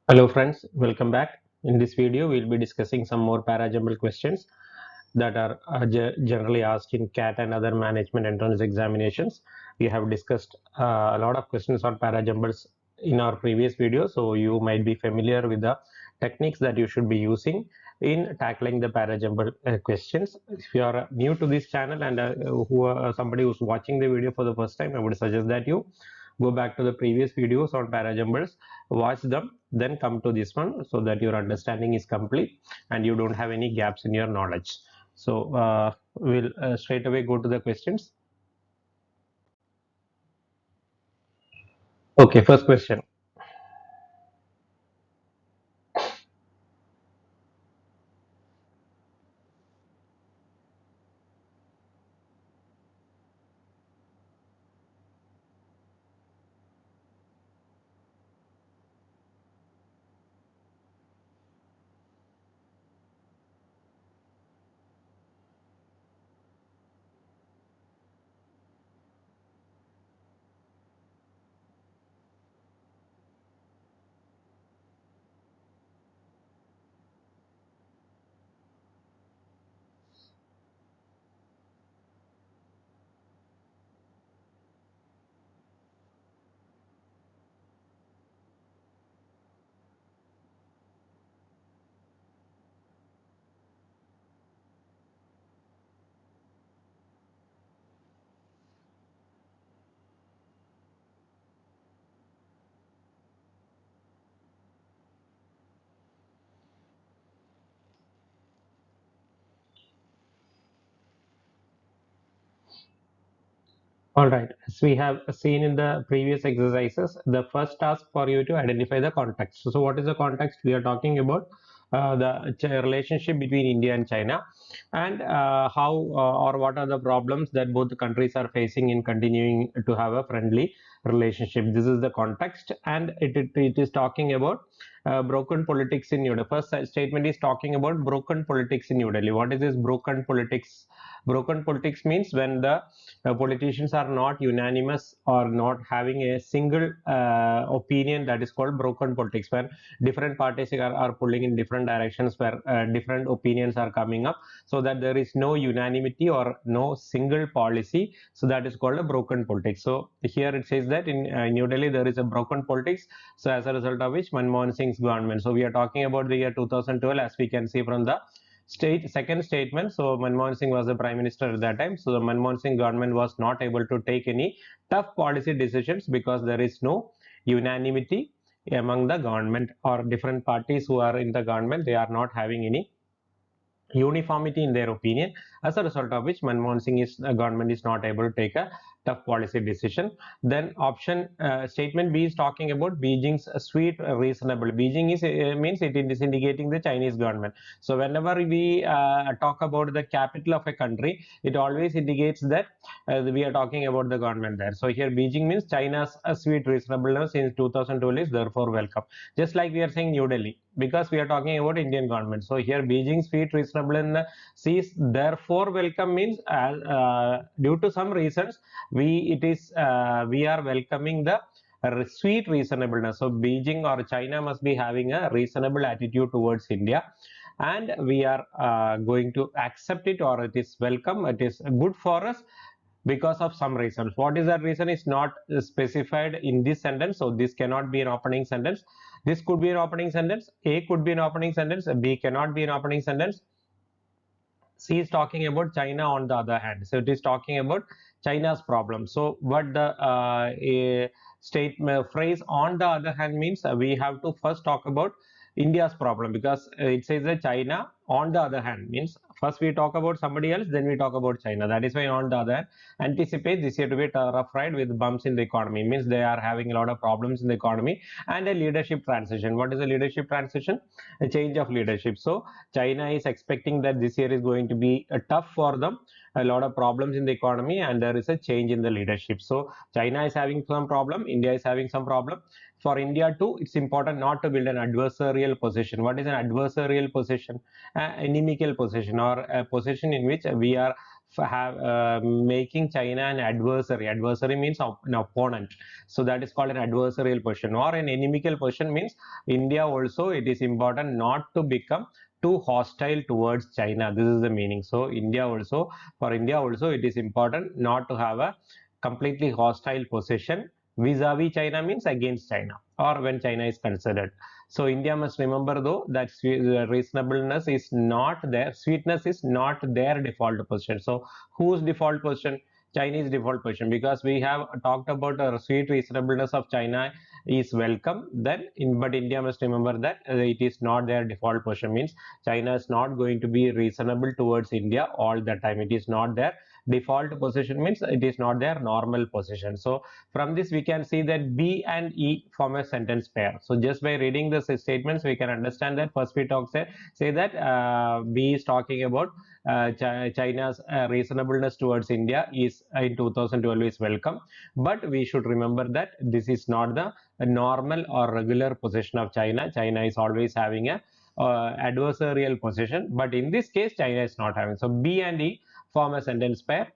Hello friends, welcome back. In this video, we'll be discussing some more Para Jumble questions that are generally asked in CAT and other management entrance examinations. We have discussed a lot of questions on Para Jumbles in our previous video, so you might be familiar with the techniques that you should be using in tackling the Para Jumble questions. If you are new to this channel and somebody who's watching the video for the first time, I would suggest that you go back to the previous videos on Para Jumbles, watch them, then come to this one so that your understanding is complete and you don't have any gaps in your knowledge. So we'll straight away go to the questions. Okay, first question. All right, as we have seen in the previous exercises, the first task for you to identify the context. So what is the context? We are talking about the relationship between India and China, and how or what are the problems that both the countries are facing in continuing to have a friendly relationship. This is the context, and it is talking about broken politics in New Delhi. First statement is talking about broken politics in New Delhi. What is this broken politics? Broken politics means when the politicians are not unanimous or not having a single opinion, that is called broken politics, where different parties are pulling in different directions, where different opinions are coming up, so that there is no unanimity or no single policy, so that is called a broken politics. So here it says that in New Delhi there is a broken politics, so as a result of which Manmohan Singh's government, so we are talking about the year 2012, as we can see from the second statement. So Manmohan Singh was the prime minister at that time. So the Manmohan Singh government was not able to take any tough policy decisions because there is no unanimity among the government, or different parties who are in the government, they are not having any uniformity in their opinion, as a result of which Manmohan Singh's government is not able to take a tough policy decision. Then option statement B is talking about Beijing's sweet reasonable. Beijing is means it is indicating the Chinese government. So whenever we talk about the capital of a country, it always indicates that we are talking about the government there. So here Beijing means China's sweet reasonableness in 2012 is therefore welcome. Just like we are saying New Delhi, because we are talking about Indian government. So here Beijing's sweet reasonableness is therefore welcome means due to some reasons we are welcoming the sweet reasonableness. So Beijing or China must be having a reasonable attitude towards India, and we are going to accept it, or it is welcome, it is good for us because of some reasons. What is that reason is not specified in this sentence, so this cannot be an opening sentence. This could be an opening sentence, A could be an opening sentence, B cannot be an opening sentence, C is talking about China on the other hand. So it is talking about China's problem. So what the a statement phrase on the other hand means, we have to first talk about India's problem, because it says that China on the other hand means first we talk about somebody else, then we talk about China. That is why on the other hand, anticipate this year to be a rough ride with bumps in the economy, means they are having a lot of problems in the economy, and a leadership transition. What is a leadership transition? A change of leadership. So China is expecting that this year is going to be tough for them, a lot of problems in the economy, and there is a change in the leadership. So China is having some problem, India is having some problem. For India too, it's important not to build an adversarial position. What is an adversarial position? Inimical position, or a position in which we are have making China an adversary. Adversary means an opponent. So that is called an adversarial position, or an inimical position means India also, it is important not to become too hostile towards China. This is the meaning. So for India also, it is important not to have a completely hostile position vis-a-vis China, means against China, or when China is considered. So India must remember though that reasonableness is not there, sweetness is not their default position. So whose default position? Chinese default position, because we have talked about sweet reasonableness of China is welcome. Then, but India must remember that it is not their default position. Means China is not going to be reasonable towards India all the time. It is not their default position. Means it is not their normal position. So from this we can see that B and E form a sentence pair. So just by reading the statements we can understand that first we say that B is talking about China's reasonableness towards India is in 2012 is welcome, but we should remember that this is not the normal or regular position of China. China is always having a adversarial position, but in this case China is not having. So B and E form a sentence pair.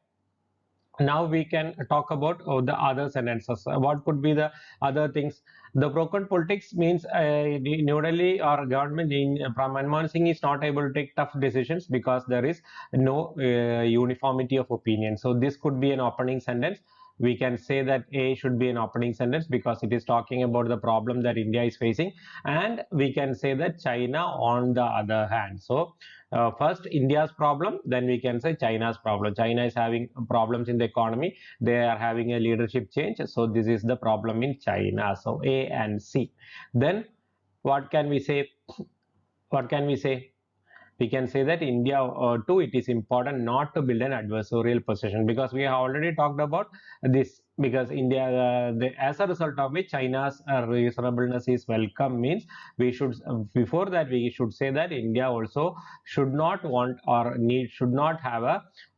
Now we can talk about the other sentences. What could be the other things? The broken politics means New Delhi or government from Manmohan Singh is not able to take tough decisions because there is no uniformity of opinion. So this could be an opening sentence. We can say that A should be an opening sentence because it is talking about the problem that India is facing, and we can say that China on the other hand. So first India's problem, then we can say China's problem. China is having problems in the economy, they are having a leadership change, so this is the problem in China. So A and C. Then what can we say? What can we say? We can say that India too, it is important not to build an adversarial position, because we have already talked about this, because India, as a result of which China's reasonableness is welcome, means we should, before that we should say that India also should not want or need, should not have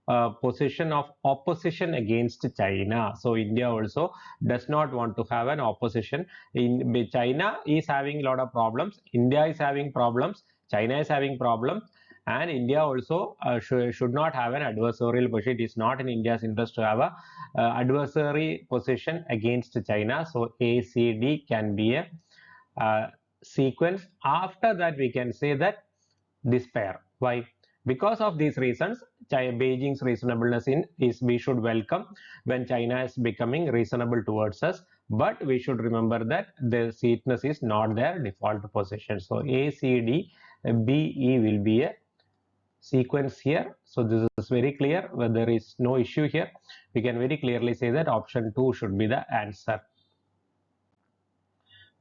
a position of opposition against China. So India also does not want to have an opposition. In China is having a lot of problems, India is having problems, China is having problems, and India also should not have an adversarial position. It is not in India's interest to have a adversary position against China. So A, C, D can be a sequence. After that, we can say that this pair. Why? Because of these reasons, Beijing's reasonableness is we should welcome when China is becoming reasonable towards us. But we should remember that the sweetness is not their default position. So A, C, D, B, E will be a sequence here. So this is very clear. Where there is no issue here, we can very clearly say that option 2 should be the answer.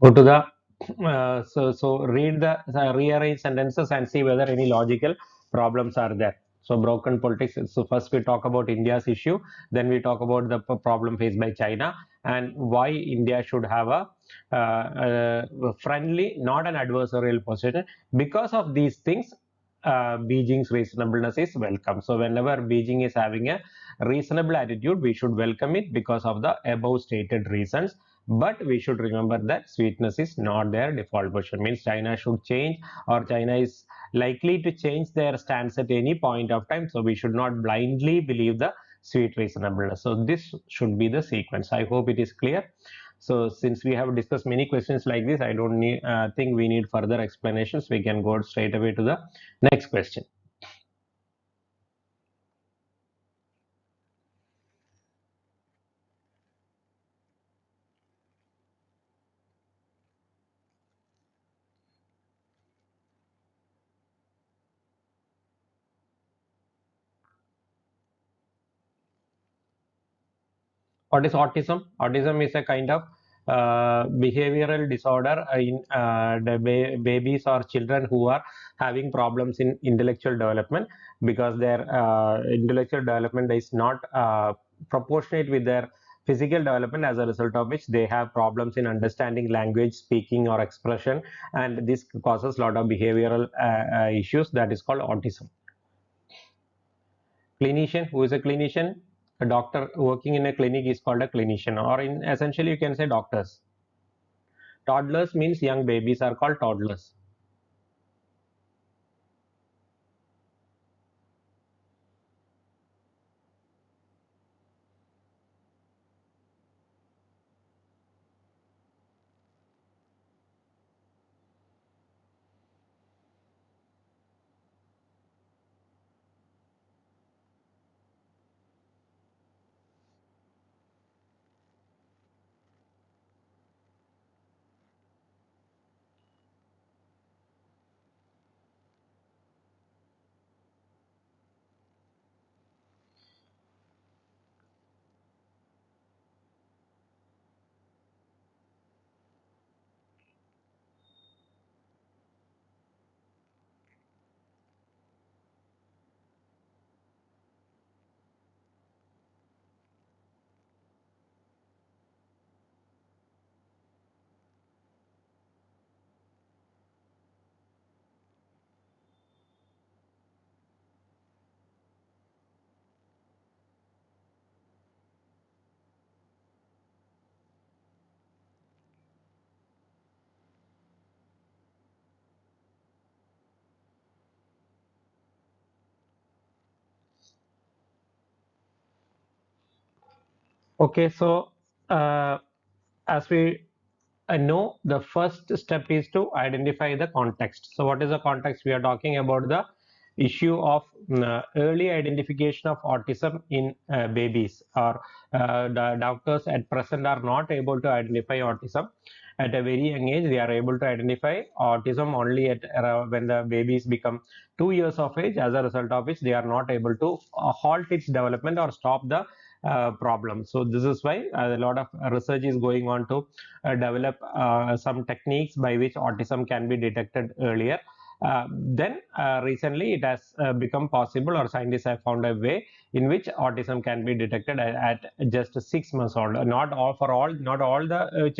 Go to the so read the rearrange sentences and see whether any logical problems are there. So broken politics. So first we talk about India's issue, then we talk about the problem faced by China and why India should have a friendly, not an adversarial position. Because of these things, Beijing's reasonableness is welcome. So whenever Beijing is having a reasonable attitude, we should welcome it because of the above stated reasons. But we should remember that sweetness is not their default position. Means China should change, or China is likely to change their stance at any point of time. So we should not blindly believe the sweet reasonableness. So this should be the sequence. I hope it is clear. So since we have discussed many questions like this, I don't think we need further explanations. We can go straight away to the next question. What is autism? Autism is a kind of behavioral disorder in the babies or children who are having problems in intellectual development, because their intellectual development is not proportionate with their physical development, as a result of which they have problems in understanding language, speaking, or expression, and this causes a lot of behavioral issues. That is called autism. Clinician, who is a clinician? A doctor working in a clinic is called a clinician, or in essentially you can say doctors. Toddlers means young babies are called toddlers. Okay, so as we know, the first step is to identify the context. So what is the context? We are talking about the issue of early identification of autism in babies, or the doctors at present are not able to identify autism at a very young age. They are able to identify autism only at when the babies become 2 years of age. As a result of which, they are not able to halt its development or stop the problem. So this is why a lot of research is going on to develop some techniques by which autism can be detected earlier. Then recently it has become possible, or scientists have found a way in which autism can be detected at just 6 months old. Not all for all, not all the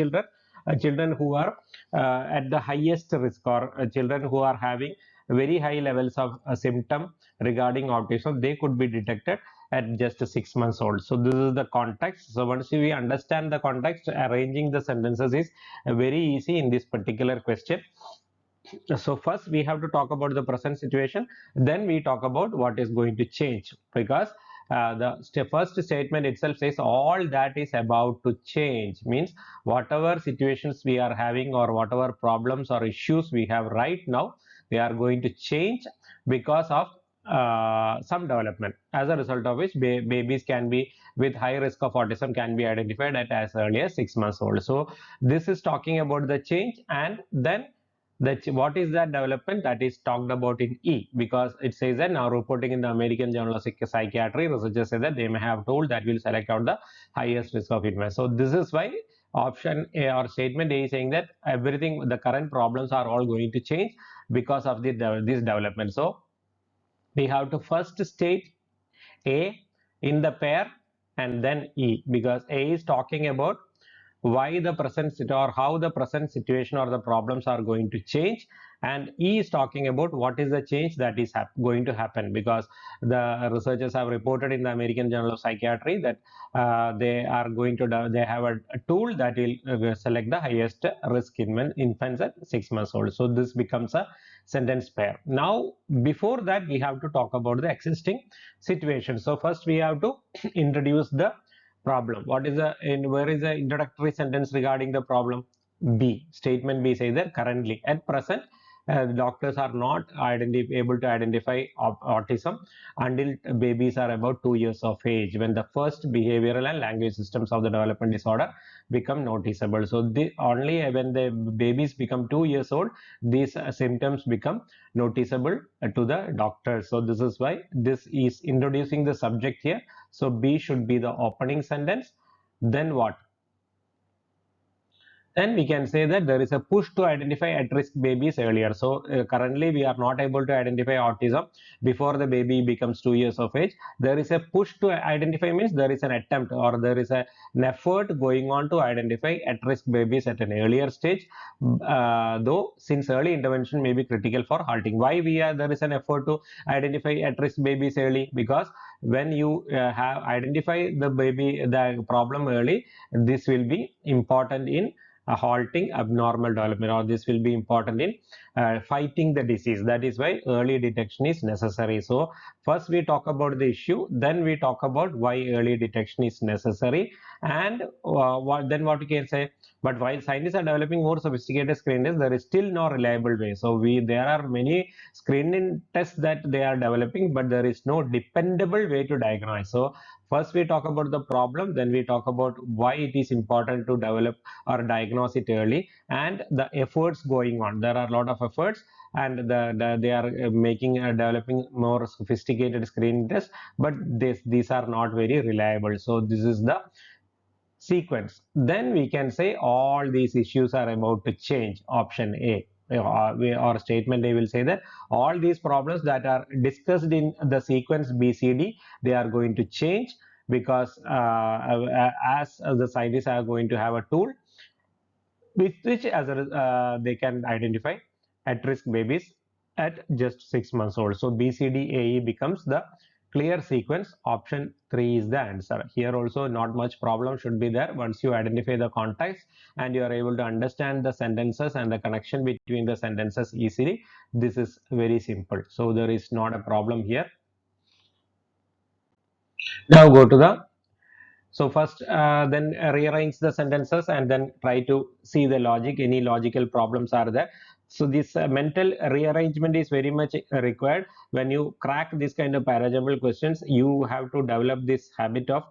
children who are at the highest risk, or children who are having very high levels of symptom regarding autism, they could be detected at just 6 months old. So this is the context. So once we understand the context, arranging the sentences is very easy in this particular question. So first we have to talk about the present situation, then we talk about what is going to change, because the first statement itself says all that is about to change, means whatever situations we are having, or whatever problems or issues we have right now, they are going to change because of some development, as a result of which babies can be with high risk of autism can be identified at as early as 6 months old. So this is talking about the change. And then that what is that development that is talked about in E, because it says that now reporting in the American Journal of Psychiatry, researchers say that they may have tool that will select out the highest risk of illness. So this is why option A or statement A is saying that everything, the current problems are all going to change because of this development. So we have to first state A in the pair and then E, because A is talking about why the present or how the present situation or the problems are going to change, and E is talking about what is the change that is going to happen, because the researchers have reported in the American Journal of Psychiatry that they are going to they have a tool that will select the highest risk in infants at 6 months old. So this becomes a sentence pair. Now before that we have to talk about the existing situation. So first we have to introduce the problem. What is the where is the introductory sentence regarding the problem? B. Statement B says that currently at present doctors are not able to identify autism until babies are about 2 years of age, when the first behavioral and language systems of the development disorder become noticeable. So only when the babies become 2 years old, these symptoms become noticeable to the doctor. So this is why this is introducing the subject here. So B should be the opening sentence. Then what? Then we can say that there is a push to identify at-risk babies earlier. So currently we are not able to identify autism before the baby becomes 2 years of age. There is a push to identify, means there is an attempt, or there is an effort going on to identify at-risk babies at an earlier stage, though since early intervention may be critical for halting. Why there is an effort to identify at-risk babies early? Because when you have identify the baby, the problem early, this will be important in halting abnormal development, or this will be important in fighting the disease. That is why early detection is necessary. So first we talk about the issue, then we talk about why early detection is necessary, and what we can say. But while scientists are developing more sophisticated screening tests, there is still no reliable way. So there are many screening tests that they are developing, but there is no dependable way to diagnose. So first we talk about the problem, then we talk about why it is important to develop or diagnose it early, and the efforts going on. There are a lot of efforts, and they are developing more sophisticated screening tests, but these are not very reliable. So this is the sequence. Then we can say all these issues are about to change. Option A. Or statement A will say that all these problems that are discussed in the sequence BCD, they are going to change, because as the scientists are going to have a tool with which they can identify at-risk babies at just 6 months old. So BCDAE becomes the clear sequence. Option 3 is the answer. Here also not much problem should be there once you identify the context and you are able to understand the sentences and the connection between the sentences easily. This is very simple. So there is not a problem here. Now go to the So first, then rearrange the sentences and then try to see the logic. Any logical problems are there. So this mental rearrangement is very much required. When you crack this kind of Para Jumble questions, you have to develop this habit of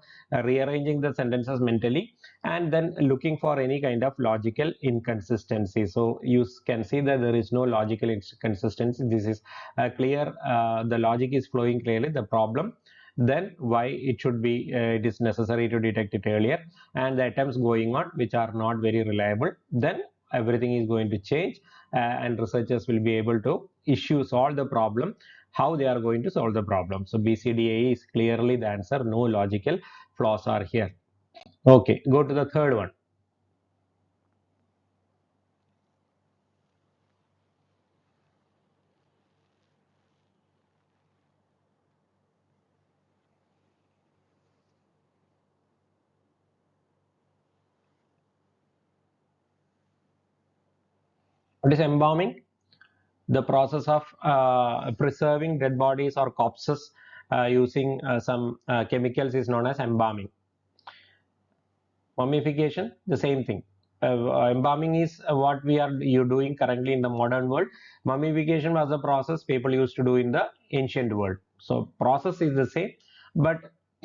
rearranging the sentences mentally and then looking for any kind of logical inconsistency. So you can see that there is no logical inconsistency. This is clear. The logic is flowing clearly. The problem, then why it should be it is necessary to detect it earlier, and the attempts going on which are not very reliable, then everything is going to change, and researchers will be able to issue solve the problem, how they are going to solve the problem. So BCDA is clearly the answer. No logical flaws are here. Okay, go to the third one. What is embalming? The process of preserving dead bodies or corpses using some chemicals is known as embalming. Mummification, the same thing. Embalming is what we are you doing currently in the modern world. Mummification was a process people used to do in the ancient world. So process is the same, but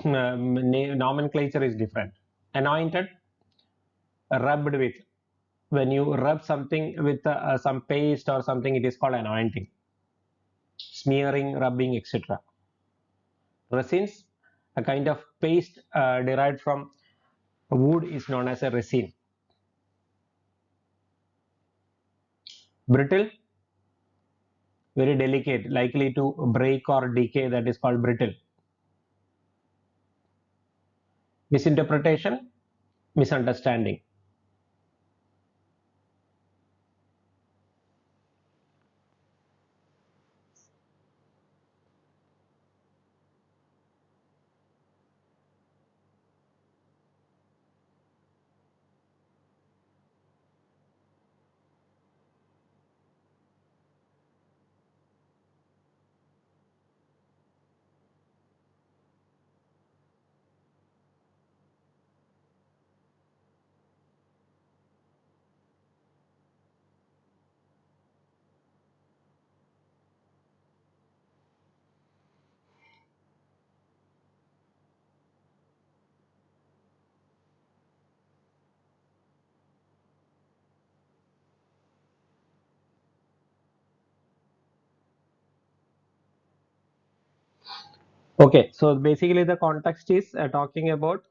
nomenclature is different. Anointed, rubbed with. When you rub something with some paste or something, it is called anointing. Smearing, rubbing, etc. Resins, a kind of paste derived from wood, is known as a resin. Brittle, very delicate, likely to break or decay, that is called brittle. Misinterpretation, misunderstanding. Okay, so basically the context is talking about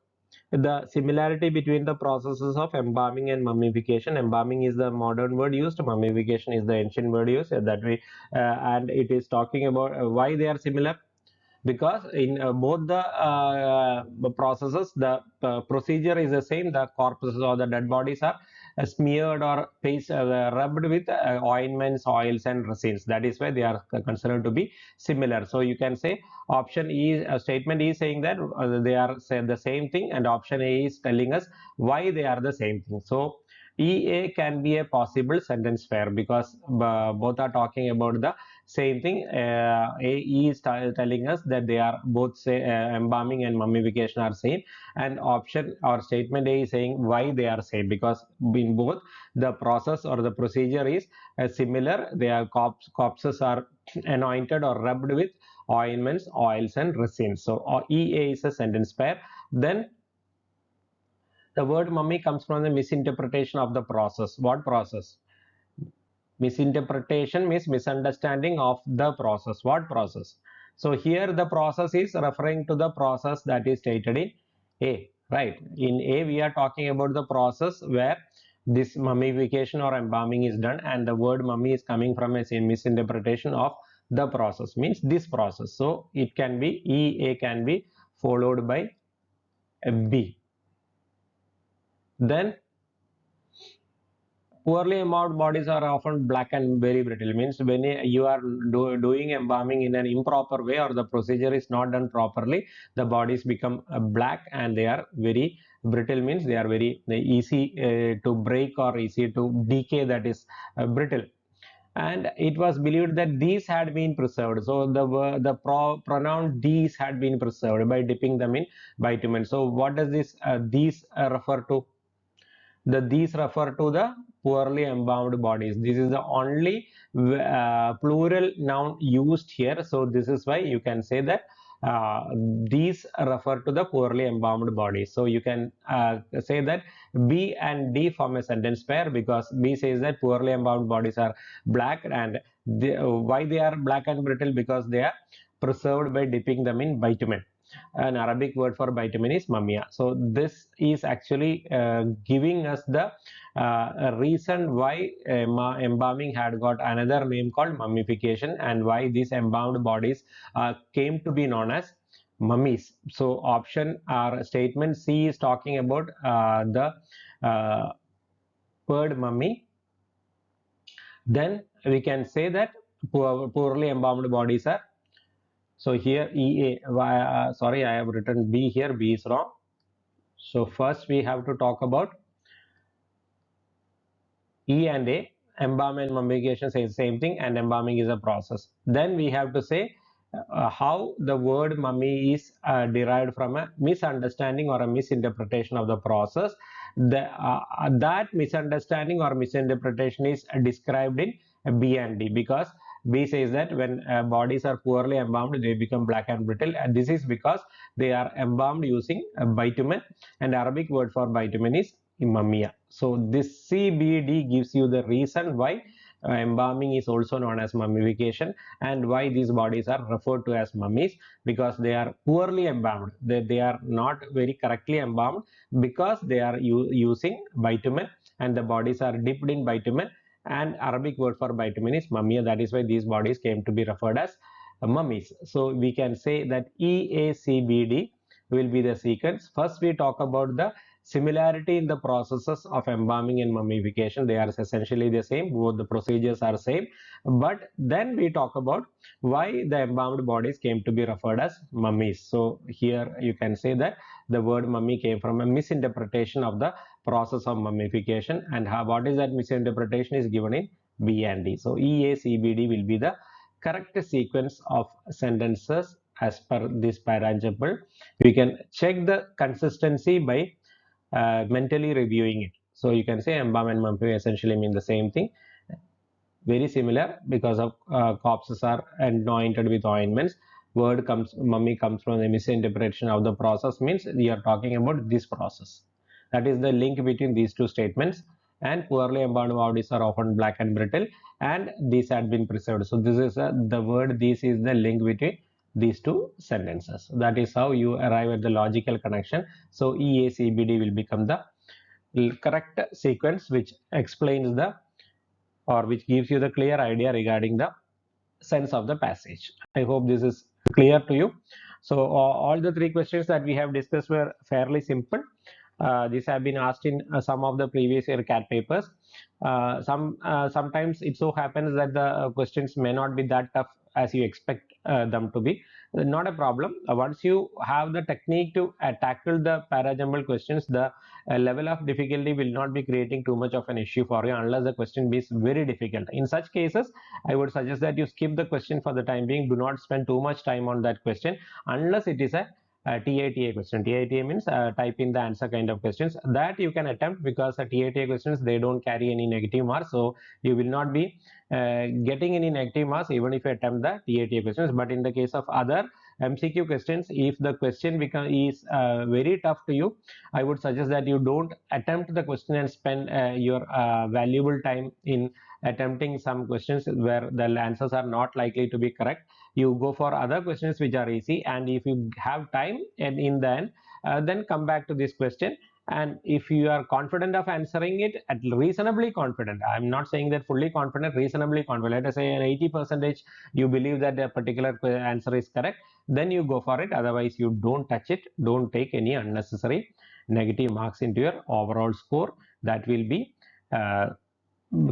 the similarity between the processes of embalming and mummification. Embalming is the modern word used, mummification is the ancient word used, that we and it is talking about why they are similar. Because in both the processes, the procedure is the same. The corpses or the dead bodies are smeared or paste rubbed with ointments, oils and resins. That is why they are considered to be similar. So you can say option E, statement E is saying that they are the same thing, and option A is telling us why they are the same thing. So EA can be a possible sentence pair because both are talking about the same thing. AE is telling us that they are both say embalming and mummification are same, and option or statement A is saying why they are same, because in both the process or the procedure is similar. Their corpses are anointed or rubbed with ointments, oils and resins. So EA is a sentence pair. Then the word mummy comes from the misinterpretation of the process. What process? Misinterpretation means misunderstanding of the process. What process? So here the process is referring to the process that is stated in A, right? In A, we are talking about the process where this mummification or embalming is done, and the word mummy is coming from a misinterpretation of the process, means this process. So it can be A can be followed by a B. Then poorly embalmed bodies are often black and very brittle. Means when you are doing embalming in an improper way or the procedure is not done properly, the bodies become black and they are very brittle. Means they are very easy to break or easy to decay, that is brittle. and it was believed that these had been preserved. So the pronoun these had been preserved by dipping them in bitumen. So what does this these refer to? These refer to the poorly embalmed bodies. This is the only plural noun used here. So this is why you can say that these refer to the poorly embalmed bodies. So you can say that B and D form a sentence pair, because B says that poorly embalmed bodies are black, and why they are black and brittle? Because they are preserved by dipping them in bitumen. An Arabic word for bitumen is mumia. So this is actually giving us the reason why embalming had got another name called mummification, and why these embalmed bodies came to be known as mummies. So option or statement C is talking about the uh, word mummy. Then we can say that poorly embalmed bodies are. So here sorry, I have written B here. B is wrong. So first we have to talk about E and A. Embalm and mummification say the same thing, and embalming is a process. Then we have to say how the word mummy is derived from a misunderstanding or a misinterpretation of the process. That misunderstanding or misinterpretation is described in B and D, because B says that when bodies are poorly embalmed, they become black and brittle, and this is because they are embalmed using bitumen, and Arabic word for bitumen is mumia. So this CBD gives you the reason why embalming is also known as mummification, and why these bodies are referred to as mummies, because they are poorly embalmed. They are not very correctly embalmed, because they are using bitumen, and the bodies are dipped in bitumen, and Arabic word for bitumen is mumia. That is why these bodies came to be referred as mummies. So we can say that EACBD will be the sequence. First we talk about the similarity in the processes of embalming and mummification. They are essentially the same, both the procedures are same, but then we talk about why the embalmed bodies came to be referred as mummies. So here you can say that the word mummy came from a misinterpretation of the process of mummification, and what is that misinterpretation is given in B and D. So EACBD will be the correct sequence of sentences as per this Para Jumble. We can check the consistency by mentally reviewing it. So you can say embalm and mummy essentially mean the same thing, very similar, because of corpses are anointed with ointments. Word comes mummy comes from the misinterpretation of the process, means we are talking about this process. That is the link between these two statements. And poorly embalmed bodies are often black and brittle, and these had been preserved. So this is the word. This is the link between these two sentences. That is how you arrive at the logical connection. So EACBD will become the correct sequence, which explains the, or which gives you the clear idea regarding the sense of the passage. I hope this is clear to you. So all the three questions that we have discussed were fairly simple. These have been asked in some of the previous year CAT papers. Sometimes it so happens that the questions may not be that tough as you expect them to be. Not a problem. Once you have the technique to tackle the Para Jumble questions, the level of difficulty will not be creating too much of an issue for you, unless the question is very difficult. In such cases, I would suggest that you skip the question for the time being. Do not spend too much time on that question unless it is a TATA question. TATA means type in the answer kind of questions that you can attempt, because TATA questions, they don't carry any negative marks, so you will not be getting any negative marks even if you attempt the TATA questions. But in the case of other MCQ questions, if the question is very tough to you, I would suggest that you don't attempt the question and spend your valuable time in attempting some questions where the answers are not likely to be correct. You go for other questions which are easy, and if you have time and in the end, then come back to this question. And if you are confident of answering it, at reasonably confident, I'm not saying that fully confident, reasonably confident, let us say an 80% you believe that a particular answer is correct, then you go for it. Otherwise you don't touch it. Don't take any unnecessary negative marks into your overall score. That will be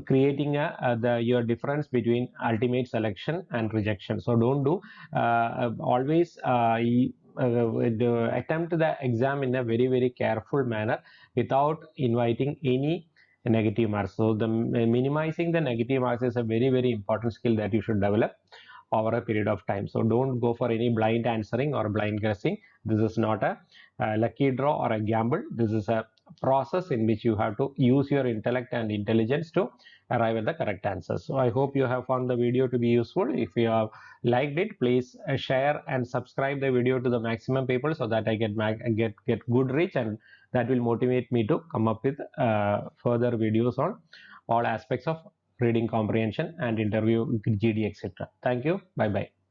creating your difference between ultimate selection and rejection. So don't do always attempt the exam in a very careful manner, without inviting any negative marks. So the minimizing the negative marks is a very, very important skill that you should develop over a period of time. So don't go for any blind answering or blind guessing. This is not a lucky draw or a gamble. This is a process in which you have to use your intellect and intelligence to arrive at the correct answers. So I hope you have found the video to be useful. If you have liked it, please share and subscribe the video to the maximum people so that I get good reach, and that will motivate me to come up with further videos on all aspects of reading comprehension and interview GD, etc. Thank you. Bye bye.